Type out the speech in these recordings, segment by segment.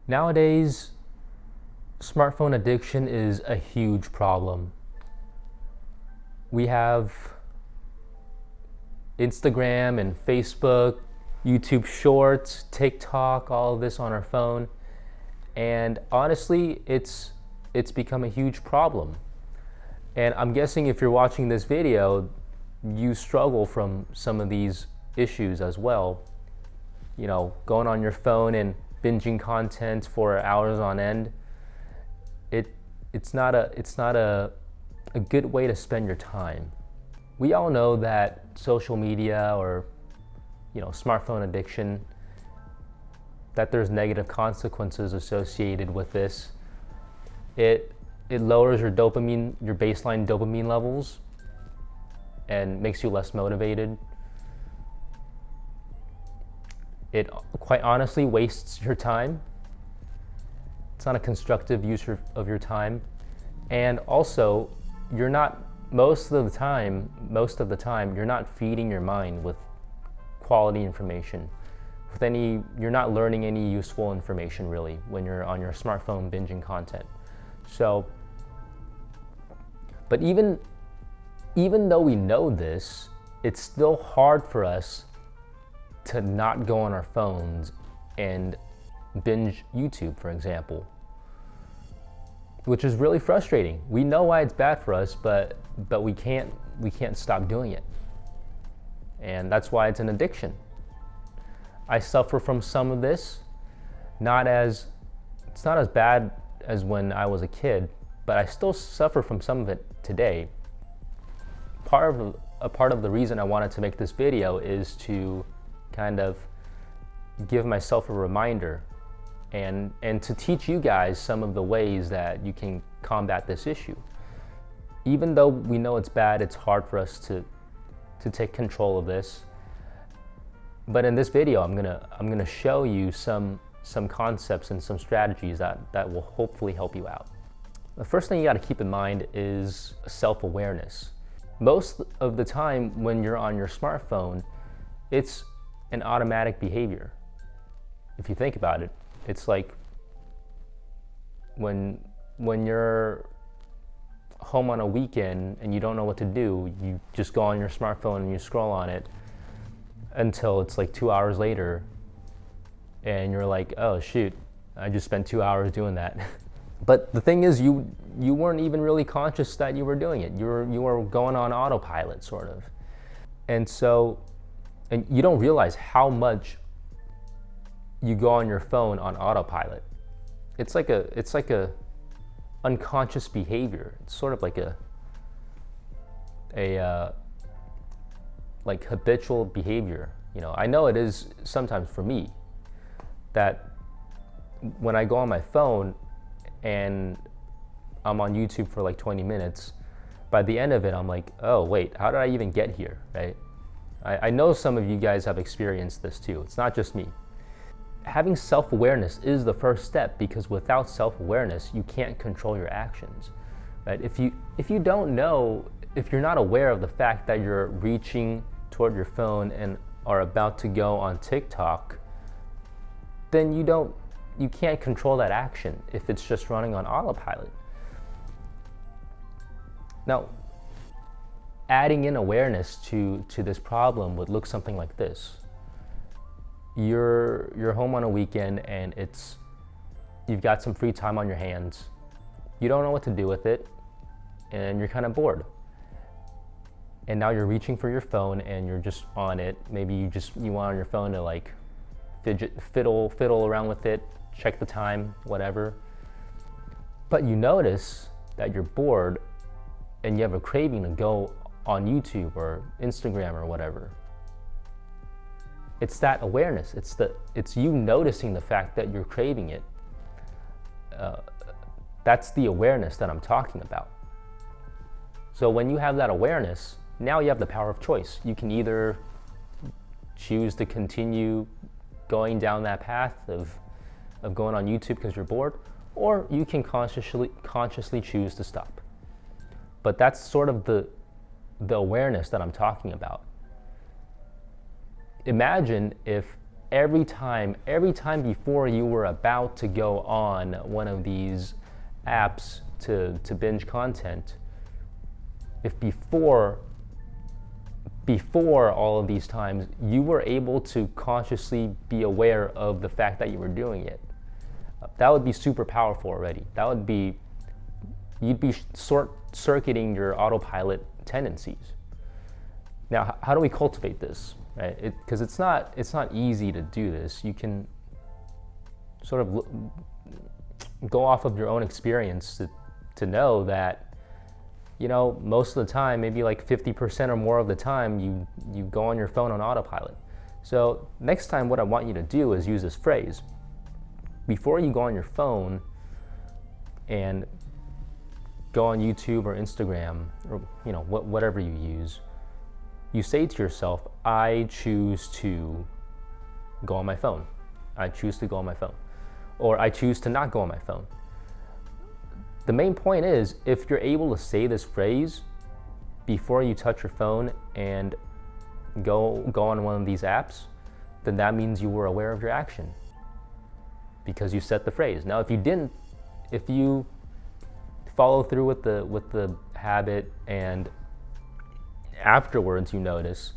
Nowadays, smartphone addiction is a huge problem. We have Instagram and Facebook, YouTube Shorts, TikTok, all of this on our phone. And honestly, it's become a huge problem. And I'm guessing if you're watching this video, you struggle from some of these issues as well. You know, going on your phone and binging content for hours on end. It's not a good way to spend your time. We all know that social media or smartphone addiction, that there's negative consequences associated with this. It lowers your baseline dopamine levels, and makes you less motivated. It quite honestly wastes your time. It's not a constructive use of your time. And also, most of the time, you're not feeding your mind with quality information. You're not learning any useful information really when you're on your smartphone binging content. So, but even though we know this, it's still hard for us to not go on our phones and binge YouTube, for example, which is really frustrating. We know why it's bad for us, but we can't stop doing it. And that's why it's an addiction. I suffer from some of this. It's not as bad as when I was a kid, but I still suffer from some of it today. Part of the reason I wanted to make this video is to kind of give myself a reminder and to teach you guys some of the ways that you can combat this issue. Even though we know it's bad, it's hard for us to take control of this. But in this video, I'm gonna show you some concepts and some strategies that will hopefully help you out. The first thing you gotta keep in mind is self-awareness. Most of the time when you're on your smartphone, it's an automatic behavior. If you think about it, it's like when you're home on a weekend and you don't know what to do, you just go on your smartphone and you scroll on it until it's like 2 hours later and you're like, oh shoot, I just spent 2 hours doing that. But the thing is, you weren't even really conscious that you were doing it. You were going on autopilot, sort of. And you don't realize how much you go on your phone on autopilot. It's like a unconscious behavior. It's sort of like like habitual behavior. I know it is sometimes for me that when I go on my phone and I'm on YouTube for like 20 minutes, by the end of it, I'm like, oh wait, how did I even get here, right? I know some of you guys have experienced this too. It's not just me. Having self-awareness is the first step, because without self-awareness, you can't control your actions, right? If you don't know, if you're not aware of the fact that you're reaching toward your phone and are about to go on TikTok, then you can't control that action if it's just running on autopilot. Now, adding in awareness to this problem would look something like this. You're home on a weekend and you've got some free time on your hands. You don't know what to do with it and you're kind of bored. And now you're reaching for your phone and you're just on it. Maybe you want on your phone to like fiddle around with it, check the time, whatever. But you notice that you're bored and you have a craving to go on YouTube or Instagram or whatever. It's that awareness. It's you noticing the fact that you're craving it. That's the awareness that I'm talking about. So when you have that awareness, now you have the power of choice. You can either choose to continue going down that path of going on YouTube because you're bored, or you can consciously choose to stop. But that's sort of the awareness that I'm talking about. Imagine if every time before you were about to go on one of these apps to binge content, if before all of these times you were able to consciously be aware of the fact that you were doing it, that would be super powerful already. That would be, you'd be short-circuiting your autopilot tendencies. Now, how do we cultivate this? Right? Because it's not easy to do this. You can sort of go off of your own experience to know that, you know, most of the time, maybe like 50% or more of the time, you go on your phone on autopilot. So next time, what I want you to do is use this phrase. Before you go on your phone and go on YouTube or Instagram, or you know, whatever you use, you say to yourself, I choose to go on my phone. I choose to go on my phone. Or I choose to not go on my phone. The main point is, if you're able to say this phrase before you touch your phone and go on one of these apps, then that means you were aware of your action because you said the phrase. Now, if you didn't, if you follow through with the habit and afterwards you notice,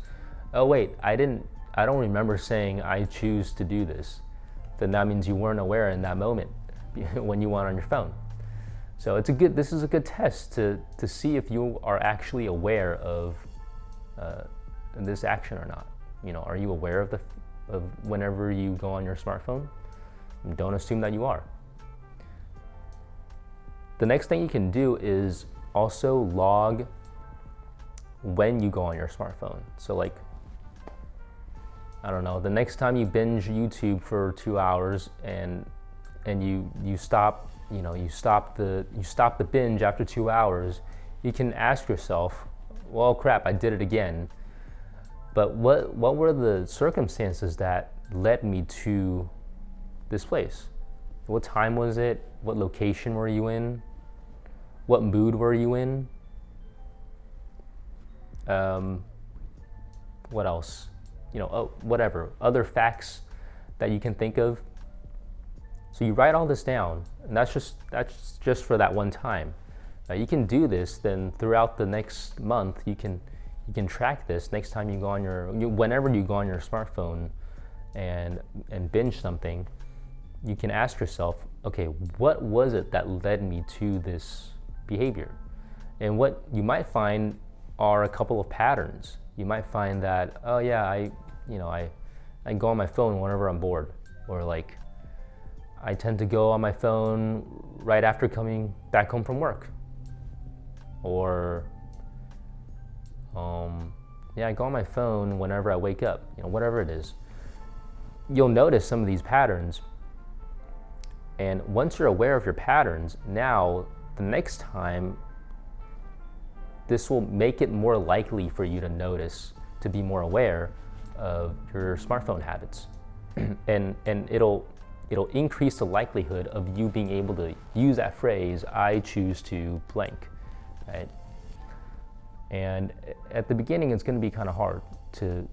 oh wait, I don't remember saying I choose to do this, then that means you weren't aware in that moment when you went on your phone. So this is a good test to see if you are actually aware of this action or not. You know, are you aware of whenever you go on your smartphone? Don't assume that you are. The next thing you can do is also log when you go on your smartphone. So like, I don't know, the next time you binge YouTube for 2 hours and you stop, you know, you stop the binge after 2 hours, you can ask yourself, well, crap, I did it again. But what were the circumstances that led me to this place? What time was it? What location were you in? What mood were you in? What else? You know, whatever, other facts that you can think of. So you write all this down, and that's just for that one time. Now you can do this then throughout the next month. You can track this next time you go on whenever you go on your smartphone and binge something. You can ask yourself, okay, what was it that led me to this behavior? And what you might find are a couple of patterns. You might find that, oh yeah, I go on my phone whenever I'm bored, or like I tend to go on my phone right after coming back home from work, or I go on my phone whenever I wake up. You know, whatever it is, you'll notice some of these patterns. And once you're aware of your patterns, now the next time, this will make it more likely for you to notice, to be more aware of your smartphone habits. and it'll increase the likelihood of you being able to use that phrase, I choose to blank, right? And at the beginning, it's gonna be kind of hard to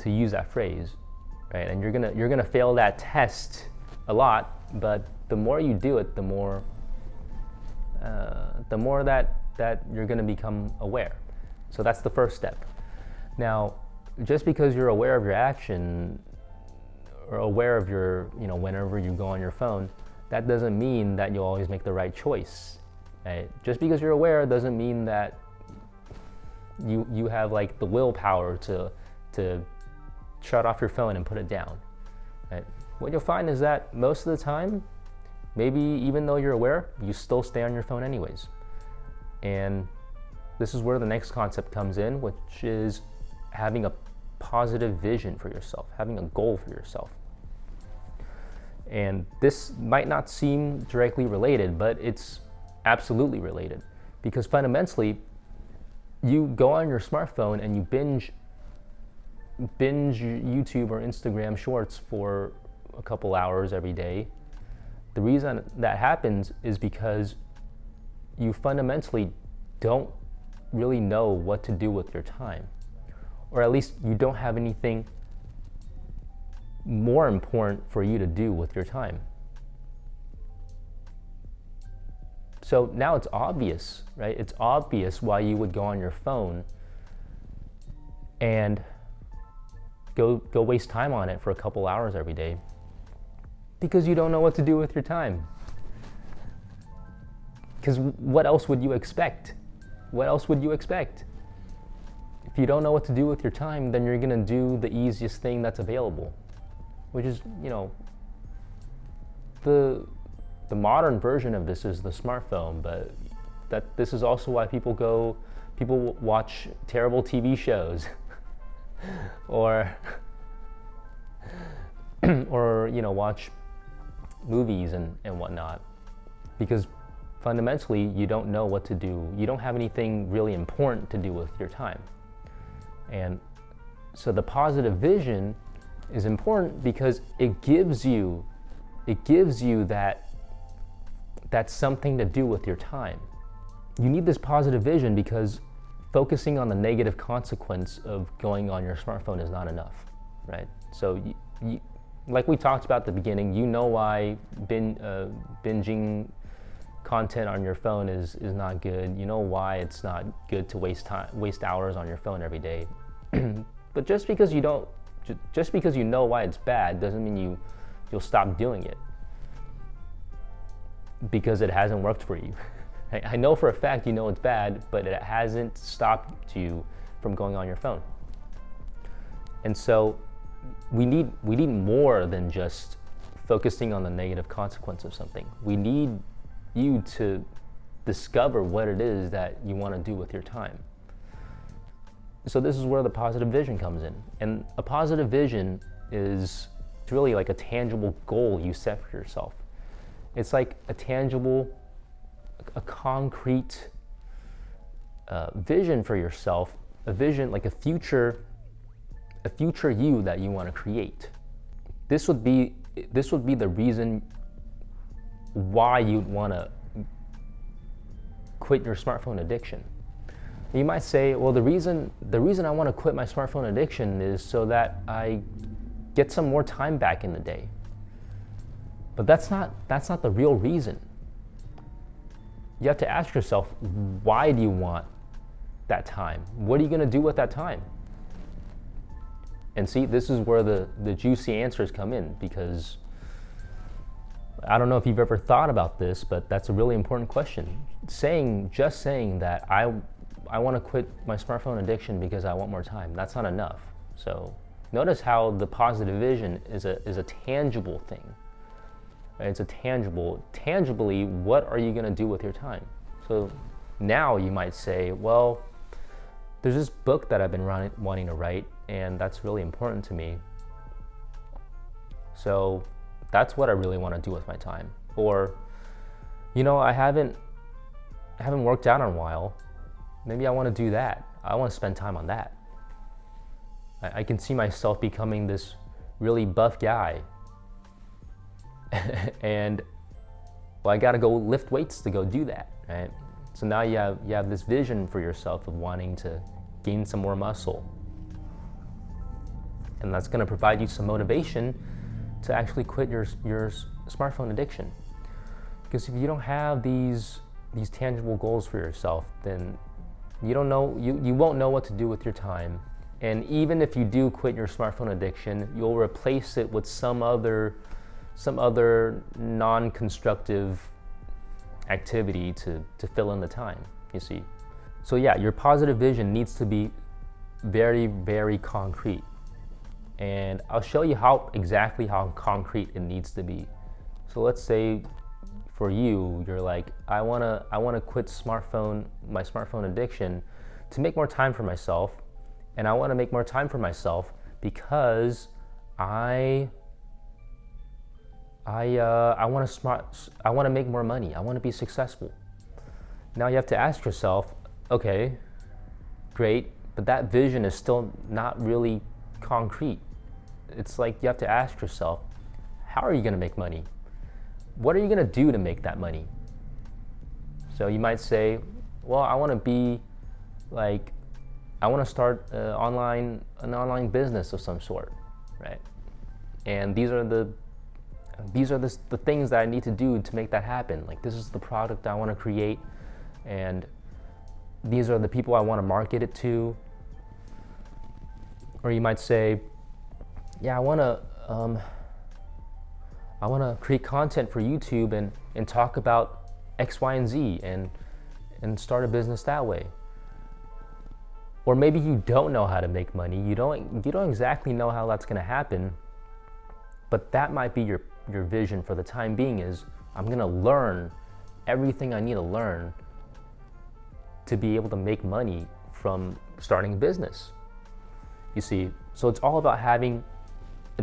use that phrase, right? And you're gonna fail that test a lot, but the more you do it, the more that you're going to become aware. So that's the first step. Now, just because you're aware of your action or aware of your, you know, whenever you go on your phone, that doesn't mean that you'll always make the right choice. Right? Just because you're aware doesn't mean that you have like the willpower to shut off your phone and put it down. Right? What you'll find is that most of the time, maybe even though you're aware, you still stay on your phone anyways. And this is where the next concept comes in, which is having a positive vision for yourself, having a goal for yourself. And this might not seem directly related, but it's absolutely related, because fundamentally, you go on your smartphone and you binge YouTube or Instagram shorts for a couple hours every day. The reason that happens is because you fundamentally don't really know what to do with your time, or at least you don't have anything more important for you to do with your time. So now it's obvious, right? It's obvious why you would go on your phone and go waste time on it for a couple hours every day, because you don't know what to do with your time. Because what else would you expect? What else would you expect? If you don't know what to do with your time, then you're gonna do the easiest thing that's available, which is, the modern version of this is the smartphone, but this is also why people watch terrible TV shows or watch movies and whatnot, because fundamentally you don't know what to do. You don't have anything really important to do with your time. And so the positive vision is important because it gives you that's something to do with your time. You need this positive vision because focusing on the negative consequence of going on your smartphone is not enough, right? So you like we talked about at the beginning, you know why binging content on your phone is not good. You know why it's not good to waste hours on your phone every day. But just because you know why it's bad doesn't mean you'll stop doing it because it hasn't worked for you. I know for a fact you know it's bad, but it hasn't stopped you from going on your phone. And so we need more than just focusing on the negative consequence of something. We need you to discover what it is that you want to do with your time. So this is where the positive vision comes in. And a positive vision is really like a tangible goal you set for yourself. It's like a tangible, a concrete vision for yourself, a vision like a future you that you want to create. This would be the reason why you'd want to quit your smartphone addiction. You might say, well, the reason I want to quit my smartphone addiction is so that I get some more time back in the day. But that's not the real reason. You have to ask yourself, why do you want that time? What are you going to do with that time? And see, this is where the juicy answers come in, because I don't know if you've ever thought about this, but that's a really important question. Just saying that I want to quit my smartphone addiction because I want more time, that's not enough. So notice how the positive vision is a tangible thing. Right? It's a tangibly, what are you going to do with your time? So now you might say, well, there's this book that I've been wanting to write, and that's really important to me. So that's what I really want to do with my time. Or, I haven't worked out in a while. Maybe I want to do that. I want to spend time on that. I can see myself becoming this really buff guy. And I got to go lift weights to go do that, right? So now you have this vision for yourself of wanting to gain some more muscle. And that's going to provide you some motivation to actually quit your smartphone addiction. Because if you don't have these tangible goals for yourself, then you won't know what to do with your time. And even if you do quit your smartphone addiction, you'll replace it with some other non-constructive activity to fill in the time, you see. So yeah, your positive vision needs to be very, very concrete. And I'll show you exactly how concrete it needs to be. So let's say for you're like, I wanna quit my smartphone addiction to make more time for myself. And I wanna make more time for myself because I want to make more money. I want to be successful. Now you have to ask yourself, okay, great, but that vision is still not really concrete. It's like you have to ask yourself, how are you going to make money? What are you going to do to make that money? So you might say, well, I want to start an online business of some sort, right? and the things that I need to do to make that happen. Like, this is the product I want to create, and these are the people I want to market it to. Or you might say, yeah, I want to create content for YouTube and talk about X, Y, and Z and start a business that way. Or maybe you don't know how to make money. You don't exactly know how that's going to happen, but that might be your vision for the time being is, I'm going to learn everything I need to learn to be able to make money from starting a business. You see, so it's all about having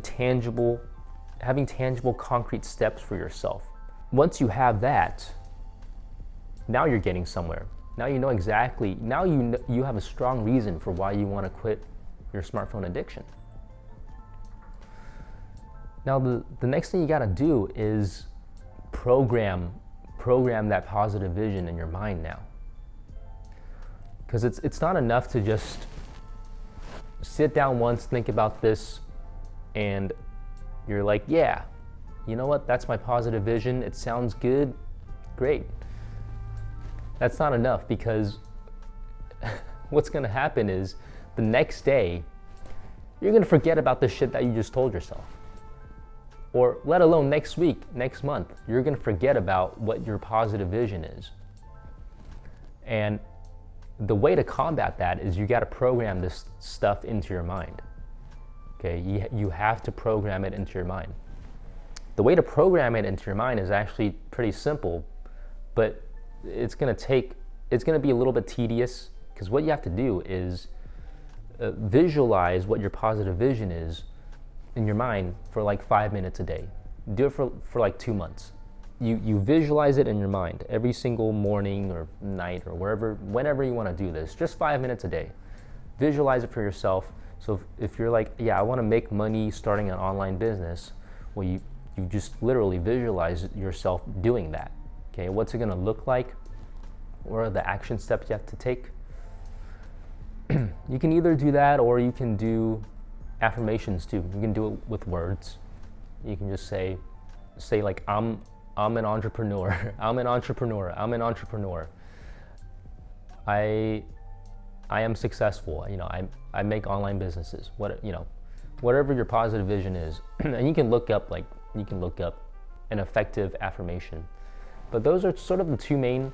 tangible concrete steps for yourself. Once you have that, now you're getting somewhere. Now you know exactly, now you have a strong reason for why you want to quit your smartphone addiction. Now the next thing you got to do is program that positive vision in your mind now. Because it's not enough to just sit down once, think about this, and you're like, yeah, you know what, that's my positive vision, it sounds good, great. That's not enough, because what's going to happen is the next day, you're going to forget about the shit that you just told yourself. Or let alone next week, next month, you're going to forget about what your positive vision is. And the way to combat that is you got to program this stuff into your mind. Okay, you have to program it into your mind. The way to program it into your mind is actually pretty simple, but it's going to be a little bit tedious, because what you have to do is visualize what your positive vision is in your mind for like 5 minutes a day. Do it for like 2 months. You visualize it in your mind every single morning or night or whenever you want to do this, just 5 minutes a day. Visualize it for yourself. So if you're like, yeah, I want to make money starting an online business, well, you just literally visualize yourself doing that. Okay, what's it going to look like? What are the action steps you have to take? You can either do that, or you can do affirmations too. You can do it with words. You can just say like, I'm an entrepreneur. I'm an entrepreneur. I'm an entrepreneur. I am successful. You know, I make online businesses. Whatever your positive vision is, and you can look up an effective affirmation. But those are sort of the two main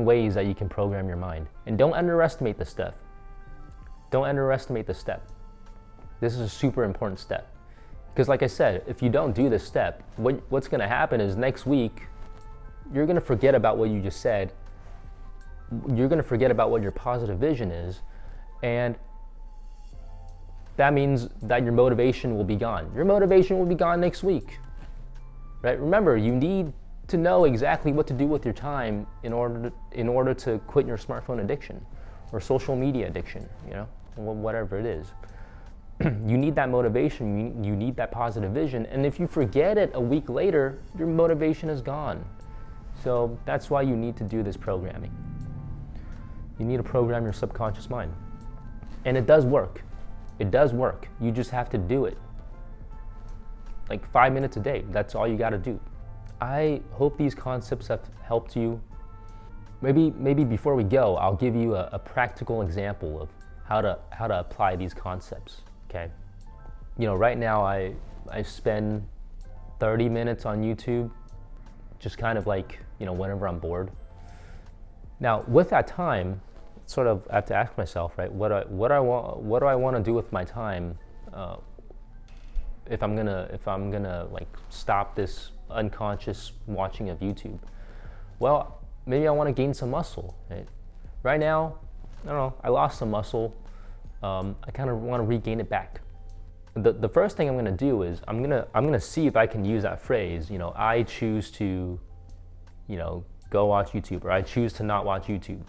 ways that you can program your mind. And don't underestimate this step. Don't underestimate this step. This is a super important step. Because like I said, if you don't do this step, what's going to happen is next week, you're going to forget about what you just said. You're going to forget about what your positive vision is. And that means that your motivation will be gone. Your motivation will be gone next week. Right? Remember, you need to know exactly what to do with your time in order to quit your smartphone addiction or social media addiction, whatever it is. You need that motivation, you need that positive vision, and if you forget it a week later, your motivation is gone. So that's why you need to do this programming. You need to program your subconscious mind. And it does work. It does work. You just have to do it. Like 5 minutes a day, that's all you gotta do. I hope these concepts have helped you. Maybe before we go, I'll give you a practical example of how to apply these concepts. Okay, right now I spend 30 minutes on YouTube, just kind of like, whenever I'm bored. Now with that time, sort of I have to ask myself, right, what do I want to do with my time, if I'm gonna like stop this unconscious watching of YouTube? Well, maybe I want to gain some muscle. Right now, I don't know, I lost some muscle. I kind of want to regain it back. The first thing I'm going to do is I'm going to see if I can use that phrase. I choose to, go watch YouTube, or I choose to not watch YouTube.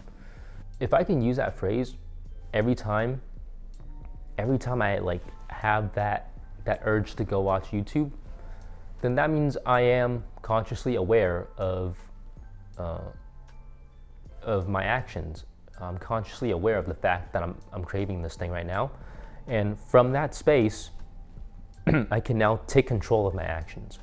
If I can use that phrase every time I like have that urge to go watch YouTube, then that means I am consciously aware of my actions. I'm consciously aware of the fact that I'm craving this thing right now. And from that space, I can now take control of my actions.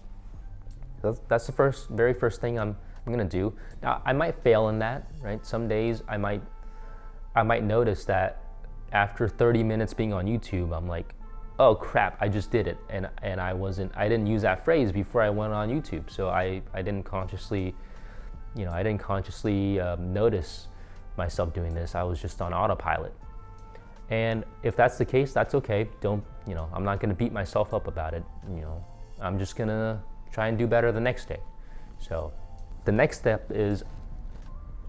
That's the very first thing I'm gonna do. Now I might fail in that, right? Some days I might notice that after 30 minutes being on YouTube, I'm like, oh crap, I just did it, and I didn't use that phrase before I went on YouTube, so I didn't consciously, notice myself doing this. I was just on autopilot. And if that's the case, that's okay. I'm not gonna beat myself up about it. I'm just gonna try and do better the next day. So the next step is,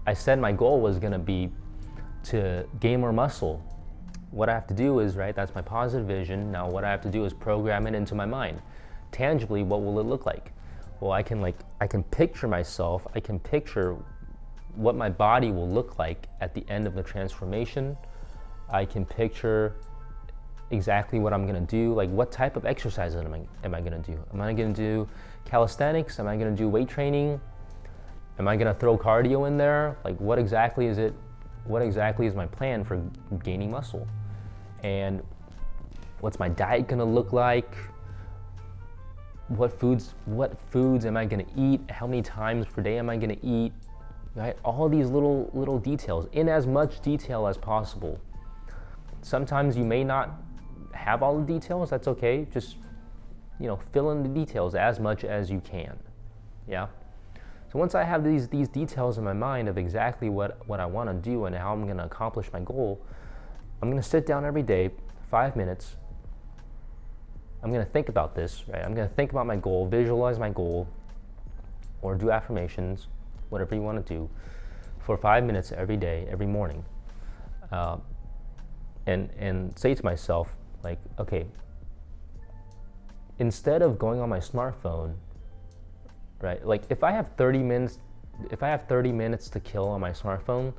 I said my goal was gonna be to gain more muscle. What I have to do is, right, that's my positive vision. Now what I have to do is program it into my mind. Tangibly, what will it look like? Well, I can picture myself, I can picture what my body will look like at the end of the transformation. I can picture exactly what I'm gonna do, like what type of exercises am I gonna do? Am I gonna do calisthenics? Am I gonna do weight training? Am I gonna throw cardio in there? Like what exactly is it? What exactly is my plan for gaining muscle? And what's my diet gonna look like? What foods am I gonna eat? How many times per day am I gonna eat? Right? All these little details, in as much detail as possible. Sometimes you may not have all the details, that's okay. Just, fill in the details as much as you can, yeah? So once I have these details in my mind of exactly what I wanna do and how I'm gonna accomplish my goal, I'm gonna sit down every day, 5 minutes. I'm gonna think about this, right? I'm gonna think about my goal, visualize my goal, or do affirmations, whatever you wanna do, for 5 minutes every day, every morning. And say to myself, like, okay, instead of going on my smartphone, right? Like if I have 30 minutes to kill on my smartphone,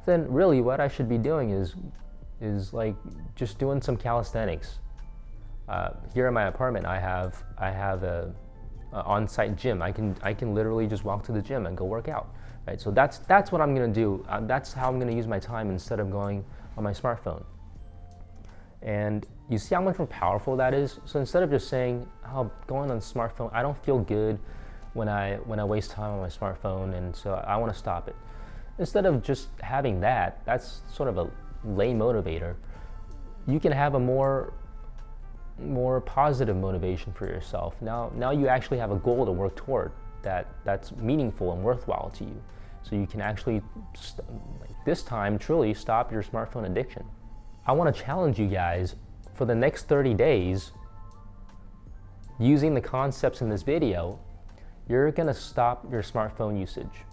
then really what I should be doing is like just doing some calisthenics. Here in my apartment, I have a on-site gym. I can literally just walk to the gym and go work out, right? So that's what I'm gonna do. That's how I'm gonna use my time instead of going on my smartphone. And you see how much more powerful that is? So instead of just saying, oh, going on the smartphone, I don't feel good when I waste time on my smartphone, and so I wanna stop it. Instead of just having that's sort of a lame motivator. You can have a more positive motivation for yourself. Now you actually have a goal to work toward that's meaningful and worthwhile to you. So you can actually, this time, truly stop your smartphone addiction. I want to challenge you guys for the next 30 days, using the concepts in this video, you're gonna stop your smartphone usage.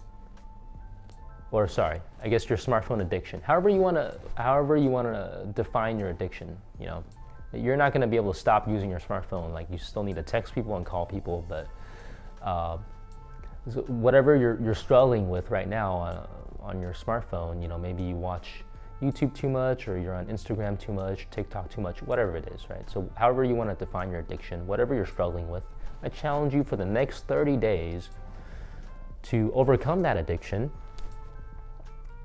Or sorry, I guess your smartphone addiction. However you wanna define your addiction, You're not gonna be able to stop using your smartphone. Like you still need to text people and call people, but whatever you're struggling with right now on your smartphone, maybe you watch YouTube too much, or you're on Instagram too much, TikTok too much, whatever it is, right? So however you want to define your addiction, whatever you're struggling with, I challenge you for the next 30 days to overcome that addiction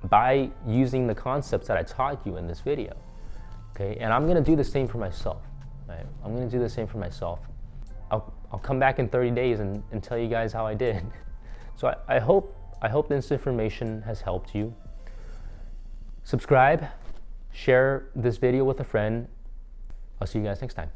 by using the concepts that I taught you in this video, okay? And I'm gonna do the same for myself, right? I'm gonna do the same for myself. I'll come back in 30 days and tell you guys how I did. So I hope this information has helped you. Subscribe, share this video with a friend. I'll see you guys next time.